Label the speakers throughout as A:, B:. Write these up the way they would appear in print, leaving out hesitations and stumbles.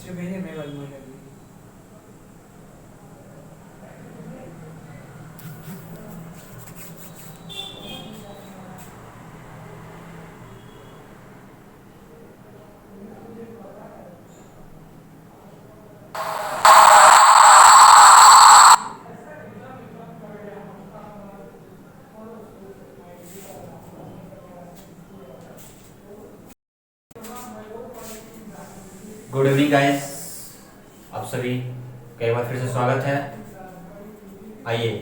A: सिर्फ भेजे मैं वाली मजा ली।
B: गुड इवनिंग गाइस, आप सभी का एक बार फिर से स्वागत है। आइए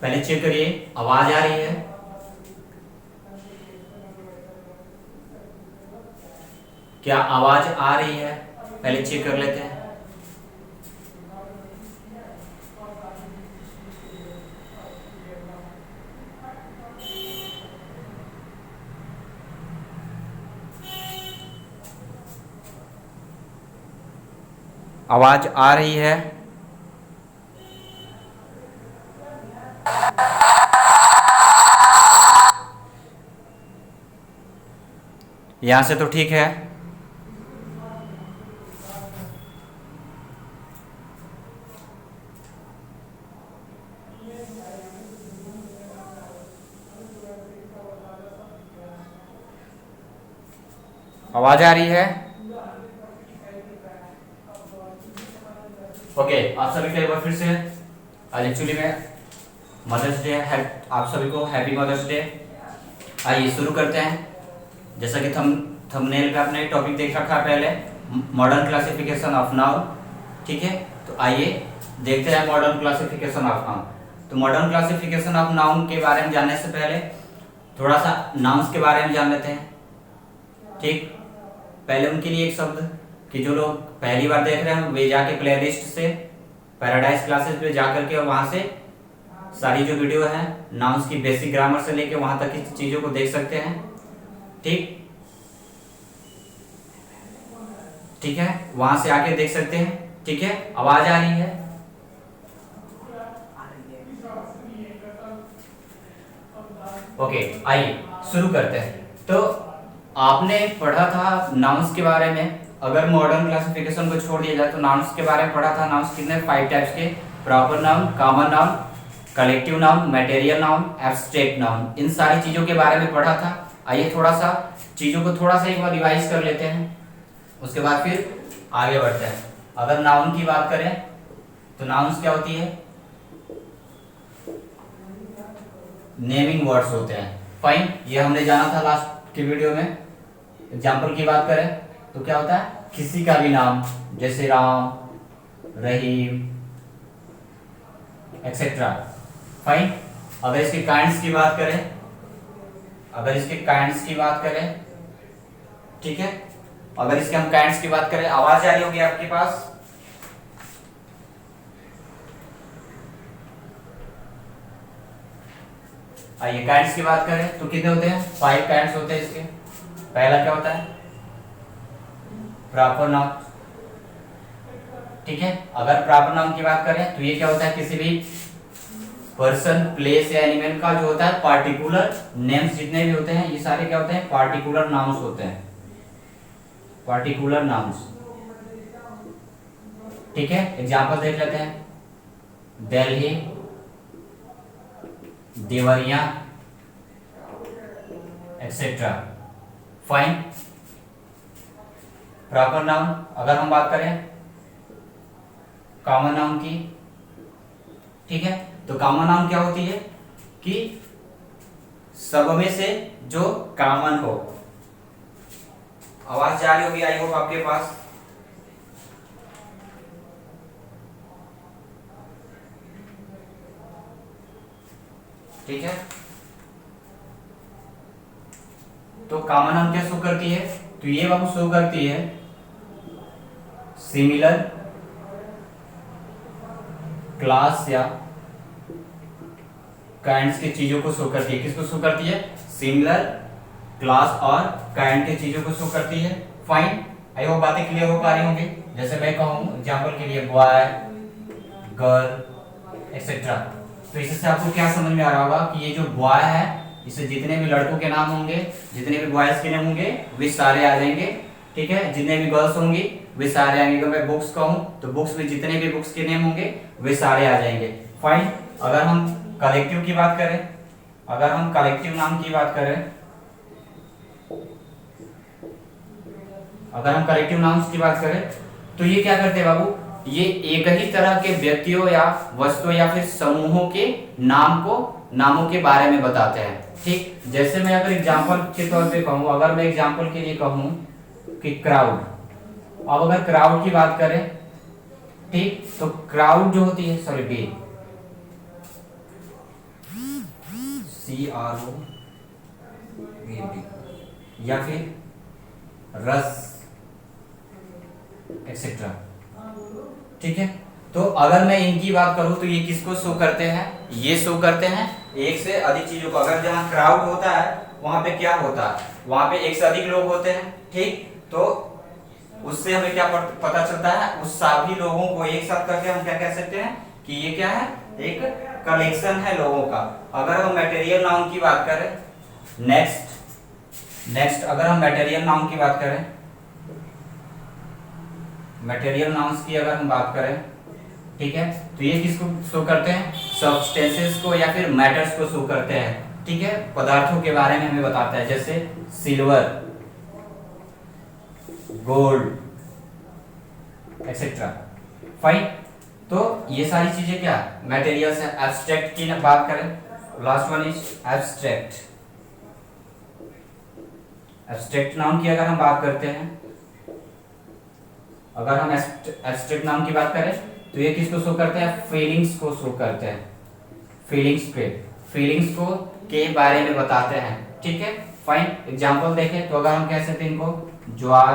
B: पहले चेक करिए आवाज आ रही है। क्या आवाज आ रही है? पहले चेक कर लेते हैं। आवाज आ रही है? यहां से तो ठीक है। आवाज आ रही है? ओके, आप सभी का एक बार फिर से आज एक्चुअली में मदर्स डे है। आप सभी को हैप्पी मदर्स डे। आइए शुरू करते हैं। जैसा कि थंबनेल पे आपने टॉपिक देख रखा है पहले, मॉडर्न क्लासिफिकेशन ऑफ नाउन। ठीक है, तो आइए देखते हैं मॉडर्न क्लासिफिकेशन ऑफ नाउन। तो मॉडर्न क्लासिफिकेशन ऑफ नाउन के बारे में जानने से पहले थोड़ा सा नाउन्स के बारे में जान लेते हैं। ठीक, पहले उनके लिए एक शब्द कि जो लोग पहली बार देख रहे हैं वे जाके प्लेलिस्ट से पैराडाइज क्लासेस पे जा करके और वहां से सारी जो वीडियो है नाउन्स की बेसिक ग्रामर से लेके वहां तक की चीजों को देख सकते हैं। ठीक ठीक है, वहां से आके देख सकते हैं। ठीक है, आवाज आ रही है? ओके, आइए शुरू करते हैं। तो आपने पढ़ा था नाउन्स के बारे में। अगर मॉडर्न क्लासिफिकेशन को छोड़ दिया जाए तो नाउन्स के बारे में पढ़ा था। नाउन्स कितने? 5 टाइप्स के। Proper noun, common noun, collective noun, material noun, abstract noun. इन सारी चीजों के बारे में पढ़ा था। आइए थोड़ा सा चीजों को थोड़ा सा एक बार रिवाइज कर लेते हैं, उसके बाद फिर आगे बढ़ते हैं। अगर नाउन की बात करें तो नाउन्स क्या होती है? नेमिंग वर्ड्स होते हैं। फाइन, ये हमने जाना था लास्ट की वीडियो में। एग्जाम्पल की बात करें तो क्या होता है? किसी का भी नाम, जैसे राम, रहीम एक्सेट्रा। फाइन, अगर इसके काइंड्स की बात करें, ठीक है, अगर इसके हम काइंड्स की बात करें, आवाज आ रही होगी आपके पास? आइए काइंड्स की बात करें तो कितने होते हैं? 5 काइंड्स होते हैं इसके। पहला क्या होता है? Proper noun. ठीक है, अगर प्रॉपर नाउन की बात करें तो ये क्या होता है? किसी भी पर्सन, प्लेस या एनिमल का जो होता है पार्टिकुलर नेम्स जितने भी होते हैं ये सारे क्या होते हैं? पार्टिकुलर नाउन्स होते हैं। Particular nouns. ठीक है, एग्जांपल देख लेते हैं। Delhi, Deoria etcetera. Fine, proper noun. अगर हम बात करें कॉमन नाउन की, ठीक है, तो कॉमन नाउन क्या होती है? कि सब में से जो कॉमन हो। आवाज जा रही होगी आई होप आपके पास। ठीक है, तो कॉमन नाउन क्या शो करती है? तो ये बाबू शो करती है सिमिलर क्लास या काइंड्स की चीजों को शो करती है। किसको शो करती है? सिमिलर क्लास और काइंड की चीजों को शो करती है। फाइन, आई होप बातें क्लियर हो पा रही होंगी। जैसे मैं कहूं एग्जांपल के लिए बॉय, गर्ल एक्सेट्रा, तो इससे आपको क्या समझ में आ रहा होगा कि ये जो बॉय है, इसे जितने भी लड़कों के नाम होंगे, जितने भी बॉयज के नाम होंगे वे सारे आ जाएंगे ठीक है, जितने भी गर्ल्स होंगी वे सारे आएंगे। अगर मैं बुक्स कहूँ तो बुक्स में जितने भी बुक्स के नेम होंगे वे सारे आ जाएंगे। फाइन। अगर हम कलेक्टिव की बात करें, अगर हम कलेक्टिव नाउन की बात करें, अगर हम कलेक्टिव नाउन्स की बात करें तो ये क्या करते हैं बाबू, ये एक ही तरह के व्यक्तियों या वस्तुओं या फिर समूहों के नामों के बारे में बताते हैं। ठीक, जैसे मैं अगर एग्जांपल के तौर पे कहूँ, अगर मैं एग्जांपल के लिए कहूँ कि क्राउड, अब अगर क्राउड की बात करें, ठीक, तो क्राउड जो होती है, सॉरी बी CROUD, या फिर रस एक्सेट्रा। ठीक है, तो अगर मैं इनकी बात करूं तो ये किसको शो करते हैं, ये शो करते हैं एक से अधिक चीजों को। अगर जहां क्राउड होता है वहां पे क्या होता है, वहां पे एक से अधिक लोग होते हैं। ठीक, तो उससे हमें क्या पता चलता है, उस सभी लोगों को एक साथ करके हम क्या कह सकते हैं कि ये क्या है, एक कलेक्शन है लोगों का। अगर हम मटेरियल नाउन की बात करें, नेक्स्ट अगर हम मटेरियल नाउन की बात करें, मटेरियल नाउन्स की अगर हम बात करें, ठीक है, तो ये किसको शो करते हैं, सब्सटेंसेस को या फिर मैटर्स को शो करते हैं। ठीक है, पदार्थों के बारे में हमें बताता है, जैसे सिल्वर, गोल्ड एक्सेट्रा। फाइन, तो ये सारी चीजें क्या मटेरियल्स है। एब्स्ट्रैक्ट की बात करें, last one is abstract. Abstract noun की अगर हम बात करते हैं, अगर हम एब्स्ट्रैक्ट नाउन की बात करें तो ये किसको शो करते हैं, फीलिंग्स को शो करते हैं। फीलिंग्स को के बारे में बताते हैं। ठीक है, फाइन। एग्जांपल देखें तो अगर हम कह सकते हैं इनको Joy,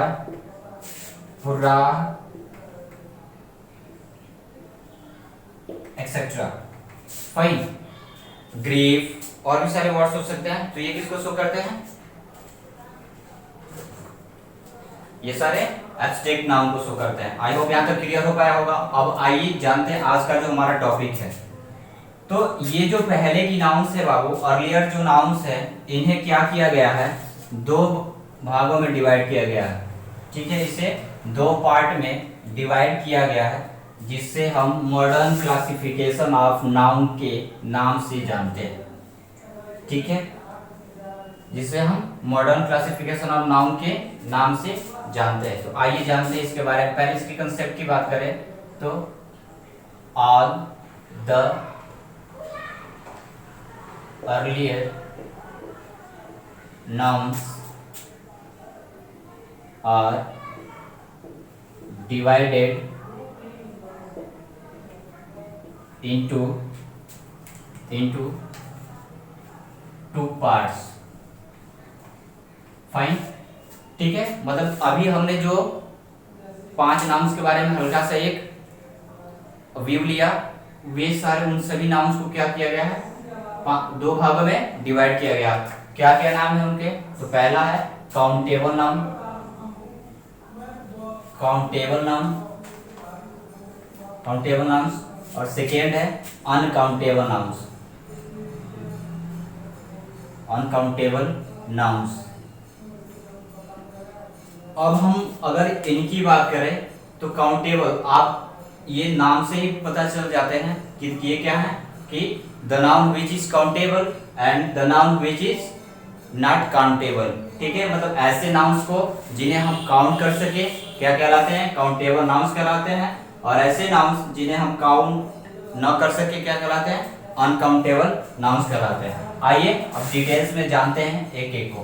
B: hurrah etcetera. Fine, grief और भी सारे वर्ड्स हो सकते हैं। तो ये किसको शो करते हैं, ये सारे एब्स्ट्रैक्ट नाउन को शो करते हैं। आई होप यहां तक क्लियर हो पाया होगा। अब आइए जानते हैं आज का जो हमारा टॉपिक है। तो ये जो पहले की नाउन्स है बाबू, अर्लियर जो नाउन्स है, इन्हें क्या किया गया है, दो भागों में डिवाइड किया गया है। ठीक है, इसे दो पार्ट में डिवाइड किया गया है, जिससे हम मॉडर्न क्लासिफिकेशन ऑफ नाउन के नाम से जानते हैं। ठीक है, जिसे हम मॉडर्न क्लासिफिकेशन ऑफ नाउन के नाम से जानते हैं। तो आइए जानते हैं इसके बारे में। पहले इसके कंसेप्ट की बात करें तो all the earlier nouns are divided into two parts. Fine, ठीक है, मतलब अभी हमने जो 5 नाउन्स के बारे में हल्का सा एक व्यू लिया, वे सारे उन सभी नाउन्स को क्या किया गया है, 2 भागों में डिवाइड किया गया। क्या क्या नाम है उनके, तो पहला है काउंटेबल नाउन, काउंटेबल नाउन्स, और सेकेंड है अनकाउंटेबल नाउन्स, अब हम अगर इनकी बात करें तो काउंटेबल, आप ये नाम से ही पता चल जाते हैं कि ये क्या है, कि the noun which is countable and the noun which is not countable. ठीक है, मतलब ऐसे नाउन्स को जिन्हें हम काउंट कर सके क्या कहलाते हैं, काउंटेबल नाउन्स कहलाते हैं, और ऐसे नाउन्स जिन्हें हम काउंट न कर सके क्या कहलाते हैं, अनकाउंटेबल नाउन्स कहलाते हैं। आइए अब डिटेल्स में जानते हैं एक एक को।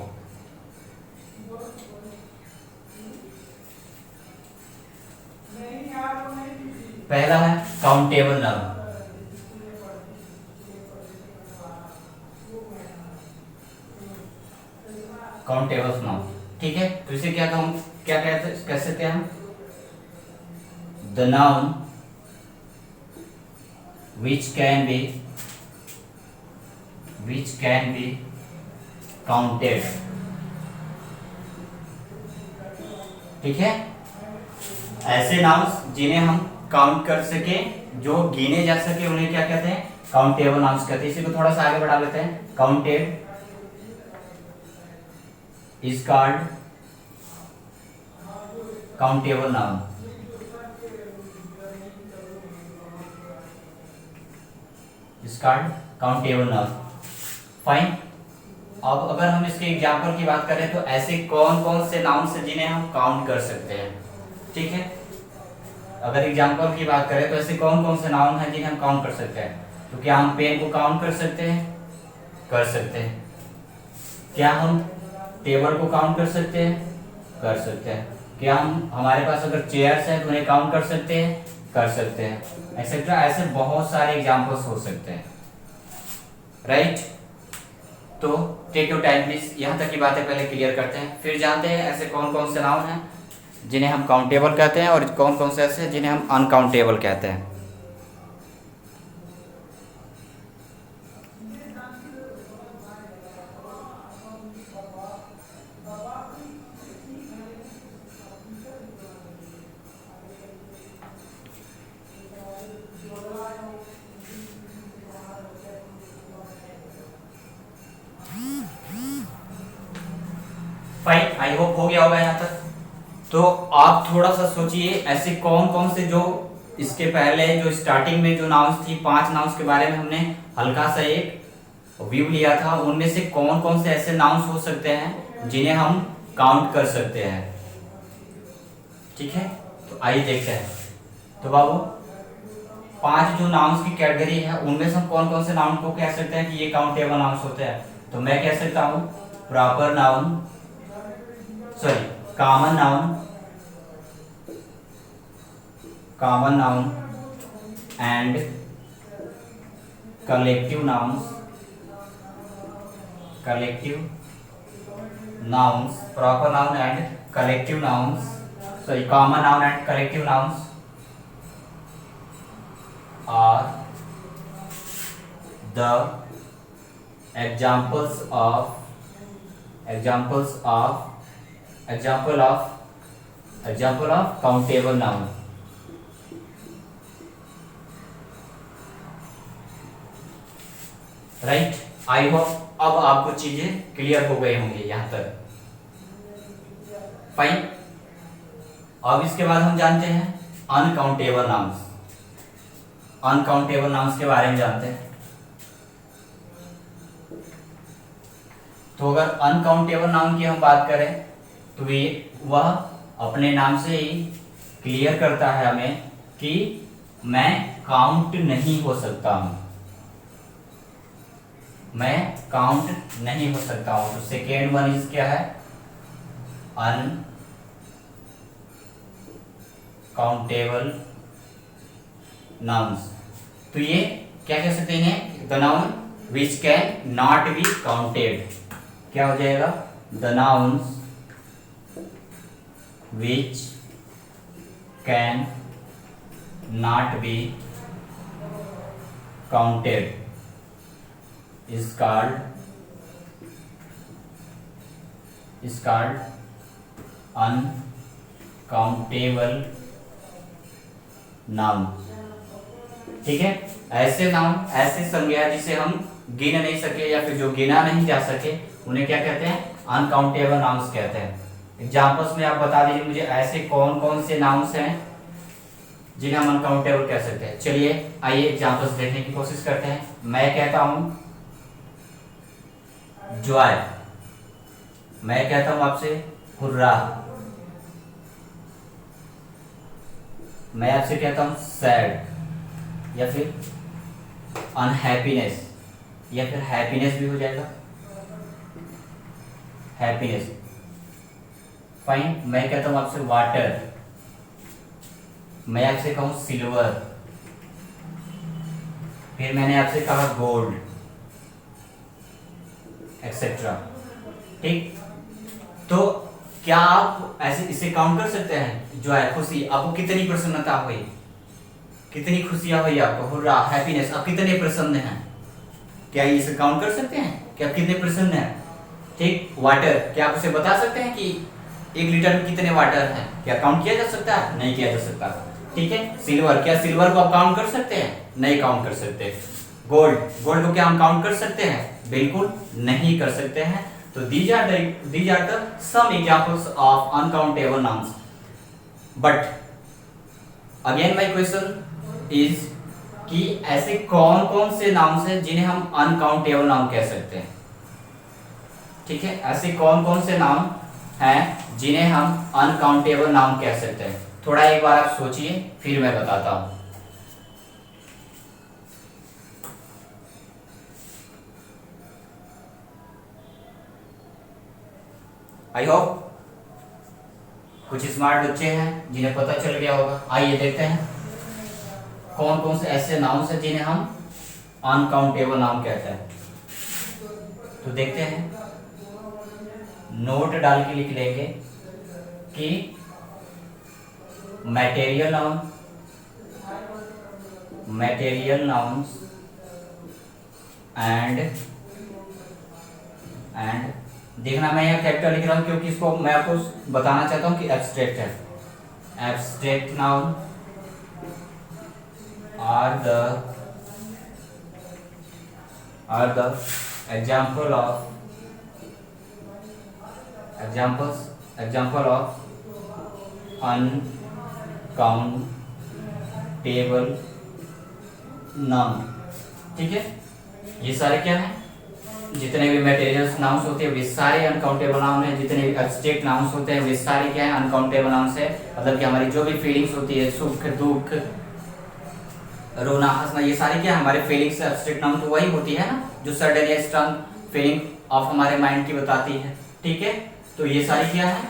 B: पहला है काउंटेबल नाउन। काउंटेबल नाउन, ठीक है, तो इसे क्या कह सकते हैं हम, the noun which can be counted। ठीक है, ऐसे नाउन्स जिन्हें हम काउंट कर सके, जो गिने जा सके, उन्हें क्या कहते हैं, काउंटेबल नाउन्स कहते हैं। इसी को थोड़ा सा आगे बढ़ा लेते हैं। Counted is called countable noun, is called countable noun. Fine. अब अगर हम इसके एग्जांपल की बात करें तो ऐसे कौन कौन से नाउन्स हैं जिन्हें हम काउंट कर सकते हैं, ठीक है। अगर एग्जांपल की बात करें तो ऐसे कौन कौन से नाउन हैं जिन्हें हम काउंट कर सकते हैं। तो क्या हम पेन को काउंट कर सकते हैं? कर सकते हैं। क्या हम टेबल को काउंट कर सकते हैं? कर सकते हैं। क्या हम हमारे पास अगर चेयर्स हैं तो उन्हें काउंट कर सकते हैं? कर सकते हैं। एक्सेट्रा, ऐसे बहुत सारे एग्जांपल्स हो सकते हैं, राइट। तो टेक योर टाइम प्लीज, यहाँ तक की बातें पहले क्लियर करते हैं, फिर जानते हैं ऐसे कौन कौन से नाउन हैं जिन्हें हम काउंटेबल कहते हैं और कौन कौन से ऐसे हैं जिन्हें हम अनकाउंटेबल कहते हैं। फाइन, आई होप हो गया होगा यहाँ तक। तो आप थोड़ा सा सोचिए ऐसे कौन कौन से जो इसके पहले जो स्टार्टिंग में जो नाउन्स थी, 5 नाउन्स के बारे में हमने हल्का सा एक व्यू लिया था, उनमें से कौन कौन से ऐसे नाउन्स हो सकते हैं जिन्हें हम काउंट कर सकते हैं, ठीक है। तो आइए देखते हैं। तो बाबू 5 जो नाउन्स की कैटेगरी है उनमें से हम कौन कौन से नाउन को कह सकते हैं कि ये काउंटेबल नाउन्स होते हैं। तो मैं कह सकता हूँ proper noun, sorry common noun, common noun and collective nouns, collective nouns, proper noun and collective nouns, sorry common noun and collective nouns are the examples of countable noun, right. I hope अब आपको चीजें clear हो गई होंगी यहां तक। Fine. अब इसके बाद हम जानते हैं अनकाउंटेबल नाउन्स। अनकाउंटेबल नाउन्स के बारे में जानते हैं। तो अगर अनकाउंटेबल नाउन की हम बात करें तो ये वह अपने नाम से ही क्लियर करता है हमें कि मैं काउंट नहीं हो सकता हूं, मैं काउंट नहीं हो सकता हूं। तो सेकेंड वन इज क्या है? Uncountable nouns. तो ये क्या कह सकते हैं? The noun which can not be counted. क्या हो जाएगा? The nouns which can not be counted is called uncountable noun, ठीक है। ऐसे नाउन, ऐसे संज्ञा जिसे हम गिन नहीं सके या फिर जो गिना नहीं जा सके उन्हें क्या कहते हैं? अनकाउंटेबल नाउन्स कहते हैं। एग्जांपल्स में आप बता दीजिए मुझे ऐसे कौन कौन से नाउन्स हैं जिन्हें हम अनकाउंटेबल कह सकते हैं। चलिए आइए एग्जांपल्स देखने की कोशिश करते हैं। मैं कहता हूं जॉय, मैं कहता हूं आपसे हुर्रा, मैं आपसे कहता हूं सैड या फिर अनहैप्पीनेस या फिर हैप्पीनेस भी हो जाएगा, हैप्पीनेस। फाइन। मैं कहता हूं आपसे वाटर, मैं आपसे कहूं सिल्वर, फिर मैंने आपसे कहा गोल्ड, एक्सेट्रा, ठीक। तो क्या आप ऐसे इसे काउंट कर सकते हैं? जो है खुशी, आपको कितनी प्रसन्नता हुई, कितनी खुशियां हुई आपको, हुर्रा, हैप्पीनेस, आप कितने प्रसन्न हैं? क्या इसे काउंट कर सकते हैं कि आप कितने प्रसन्न हैं? ठीक। वाटर, क्या आप उसे बता सकते हैं कि 1 लीटर में कितने वाटर हैं? क्या काउंट किया जा सकता है? नहीं किया जा सकता, ठीक है। सिल्वर, क्या सिल्वर को आप काउंट कर सकते हैं? नहीं काउंट कर सकते। गोल्ड, गोल्ड को क्या हम काउंट कर सकते हैं? बिल्कुल नहीं कर सकते हैं। तो these are the some examples of uncountable nouns। But again my question is कि ऐसे कौन कौन से नाउन हैं जिन्हें हम अनकाउंटेबल नाउन कह सकते हैं। ठीक है, ऐसे कौन कौन से नाउन हैं जिन्हें हम अनकाउंटेबल नाउन कह सकते हैं। थोड़ा एक बार आप सोचिए, फिर मैं बताता हूं। आई होप कुछ स्मार्ट बच्चे हैं जिन्हें पता चल गया होगा। आइए देखते हैं कौन कौन से ऐसे नाउन हैं जिन्हें हम अनकाउंटेबल नाउन कहते हैं। तो देखते हैं, नोट डाल के लिख लेंगे कि material noun, material nouns and देखना मैं यहाँ कैपिटल लिख रहा हूँ क्योंकि इसको मैं आपको बताना चाहता हूँ कि एब्स्ट्रैक्ट है। Abstract noun are the example of uncountable noun. ठीक है, ये सारे क्या हैं, जितने भी मटेरियल्स नाउन्स होते हैं वे सारे अनकाउंटेबल नाउन हैं। जितने भी एब्स्ट्रैक्ट नाउन्स होते हैं वे सारे क्या हैं, अनकाउंटेबल नाउन्स है। मतलब कि हमारी जो भी फीलिंग्स होती है, सुख दुख, रोना हंसना, ये सारी क्या हमारे फीलिंग्स एब्स्ट्रैक्ट नाउन तो वही होती है ना, जो सडन या स्ट्रॉन्ग फीलिंग ऑफ हमारे माइंड की बताती है। ठीक है, तो ये सारी क्या है,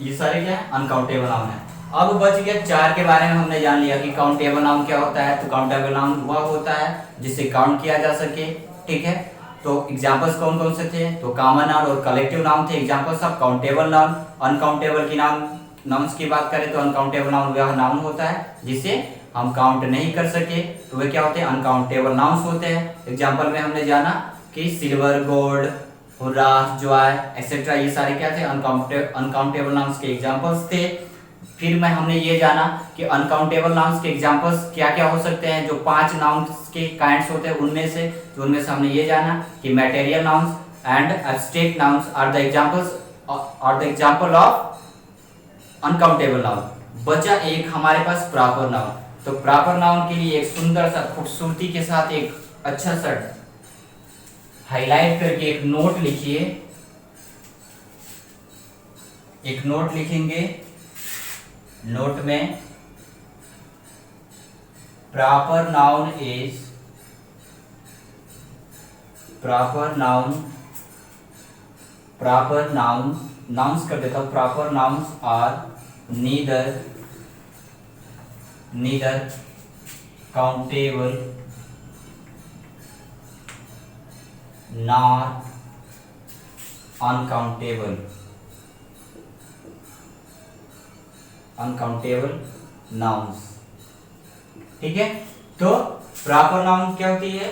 B: ये सारे क्या है, अनकाउंटेबल नाउन है। अब बच गया चार के बारे में हमने जान लिया कि काउंटेबल नाउन क्या होता है। तो काउंटेबल नाउन वह होता है जिसे काउंट किया जा सके। ठीक है, तो एग्जांपल्स कौन कौन से थे, तो कॉमन नाउन और कलेक्टिव नाउन थे examples of countable noun. Uncountable की नाउन्स की बात करें तो अनकाउंटेबल नाउन वह नाउन होता है जिसे हम काउंट नहीं कर सके, तो वे क्या होते हैं, अनकाउंटेबल नाउन्स होते हैं। एग्जांपल में हमने जाना कि silver, gold, hurrah, Joy etcetera, ये सारे क्या थे, अनकाउंटेबल नाउन्स के एग्जांपल्स थे। फिर में हमने ये जाना कि अनकाउंटेबल नाउन्स के एग्जांपल्स क्या क्या हो सकते हैं। जो 5 नाउन्स के काइंड्स होते हैं उनमें से हमने ये जाना कि material nouns and abstract nouns are the example of uncountable noun. बचा एक हमारे पास प्रॉपर नाउन। तो प्रॉपर नाउन के लिए एक सुंदर सा खूबसूरती के साथ एक अच्छा सा हाईलाइट करके एक नोट लिखिए। एक नोट लिखेंगे, नोट में proper noun is, proper noun nouns कर देता हूं। Proper nouns are neither countable nor uncountable nouns. ठीक है, तो प्रॉपर नाउन क्या होती है,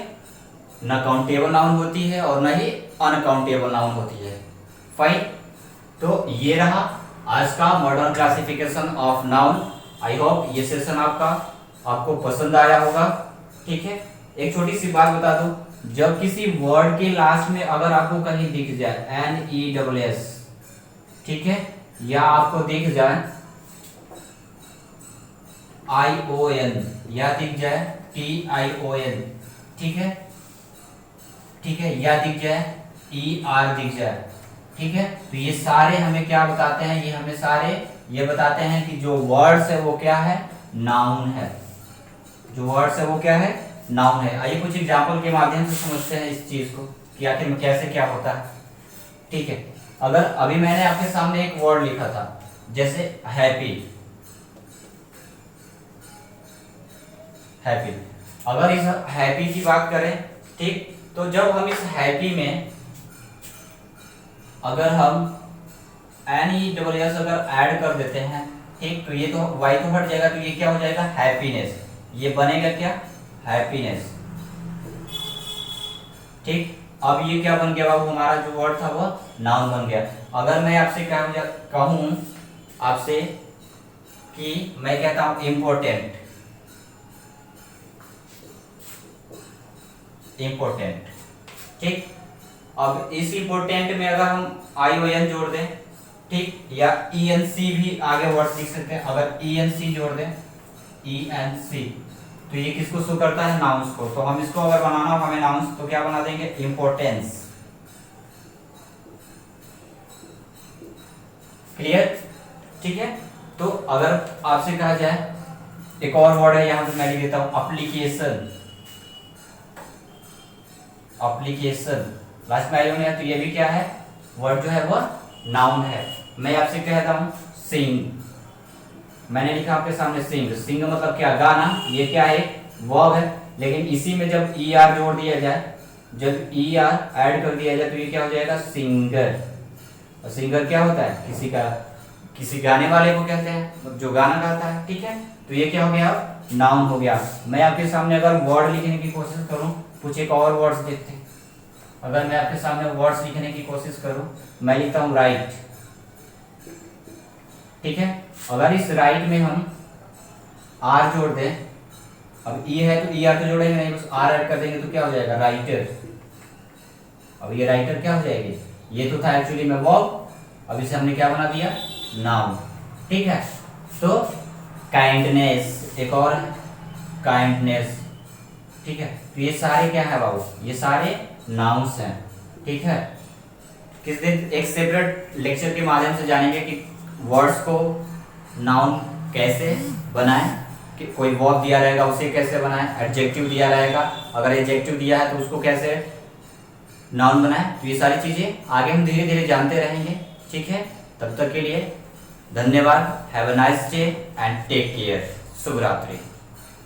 B: न काउंटेबल नाउन होती है और न ही अनकाउंटेबल नाउन होती है। फाइन, तो ये रहा आज का modern classification of noun. I hope ये सेशन आपको पसंद आया होगा। ठीक है, एक छोटी सी बात बता दूं, जब किसी वर्ड के लास्ट में अगर आपको कहीं दिख जाए NESS, ठीक है, या आपको दिख जाए ION या दिख जाए TION, ठीक है, या दिख जाए ER दिख जाए, ठीक है, तो ये सारे हमें क्या बताते हैं, ये हमें सारे ये बताते हैं कि जो वर्ड्स है वो क्या है, नाउन है। जो वर्ड्स है वो क्या है, नाउन है। आइए कुछ एग्जांपल के माध्यम से समझते हैं इस चीज को कि आखिर में कैसे क्या होता है। ठीक है, अगर अभी मैंने आपके सामने एक वर्ड लिखा था जैसे हैप्पी, अगर इस हैप्पी की बात करें, ठीक, तो जब हम इस हैप्पी में अगर हम NESS अगर ऐड कर देते हैं, ठीक, तो ये तो वाई तो हट जाएगा, तो ये क्या हो जाएगा, हैप्पीनेस। ये बनेगा क्या, हैप्पीनेस। ठीक, अब ये क्या बन गया बाबू, हमारा जो वर्ड था वो नाउन बन गया। अगर मैं आपसे कहूं आपसे कि मैं कहता हूं इम्पोर्टेंट, ठीक, अब इस इम्पोर्टेंट में अगर हम ION जोड़ दें, ठीक, या ENC भी आगे वर्ड लिख सकते हैं। अगर ENC जोड़ दें, ENC, तो ये किसको शो करता है? नाउंस को। तो हम इसको अगर बनाना हो हमें नाउंस, तो क्या बना देंगे? इम्पोर्टेंस। क्लियर? ठीक है। तो अगर आपसे कहा जाए, एक और वर्ड है यहां पे मैं लिख देता हूं, एप्लीकेशन। एप्लीकेशन लास्ट में आया है, तो ये भी क्या है? वर्ड जो है वो नाउन है। मैं आपसे कहता हूं सिंग, मैंने लिखा आपके सामने सिंग। सिंग मतलब क्या? गाना। ये क्या है? वर्ब है। लेकिन इसी में जब ER जोड़ दिया जाए, जब ER ऐड कर दिया जाए, तो ये क्या हो जाएगा? सिंगर। और सिंगर क्या होता है? किसी गाने वाले को कहते हैं, जो गाना गाता है। ठीक है, तो ये क्या हो गया? नाउन हो गया। मैं आपके सामने अगर वर्ड लिखने की कोशिश करूं, कुछ एक और वर्ड्स देखते हैं। अगर मैं आपके सामने वर्ड्स लिखने की कोशिश करूं, मैं लिखता हूं राइट। ठीक है, अगर इस राइट में हम R जोड़ दें, अब E है तो ER तो जोड़ेंगे नहीं, बस R ऐड कर देंगे, तो क्या हो जाएगा? राइटर। अब ये राइटर क्या हो जाएगी? ये तो था एक्चुअली में वर्ब, अब इसे हमने क्या बना दिया? नाउन। ठीक है, तो काइंडनेस एक और है, काइंडनेस। ठीक है, तो ये सारे क्या है बाबू? ये सारे नाउन्स हैं। ठीक है, किस दिन एक सेपरेट लेक्चर के माध्यम से जानेंगे कि वर्ड्स को नाउन कैसे बनाएं, कि कोई वर्ब दिया रहेगा उसे कैसे बनाएं, एडजेक्टिव दिया रहेगा, अगर एडजेक्टिव दिया है तो उसको कैसे नाउन बनाएं। तो ये सारी चीजें आगे हम धीरे धीरे जानते रहेंगे। ठीक है, तब तक के लिए धन्यवाद। Have a nice day and take care. शुभ रात्रि।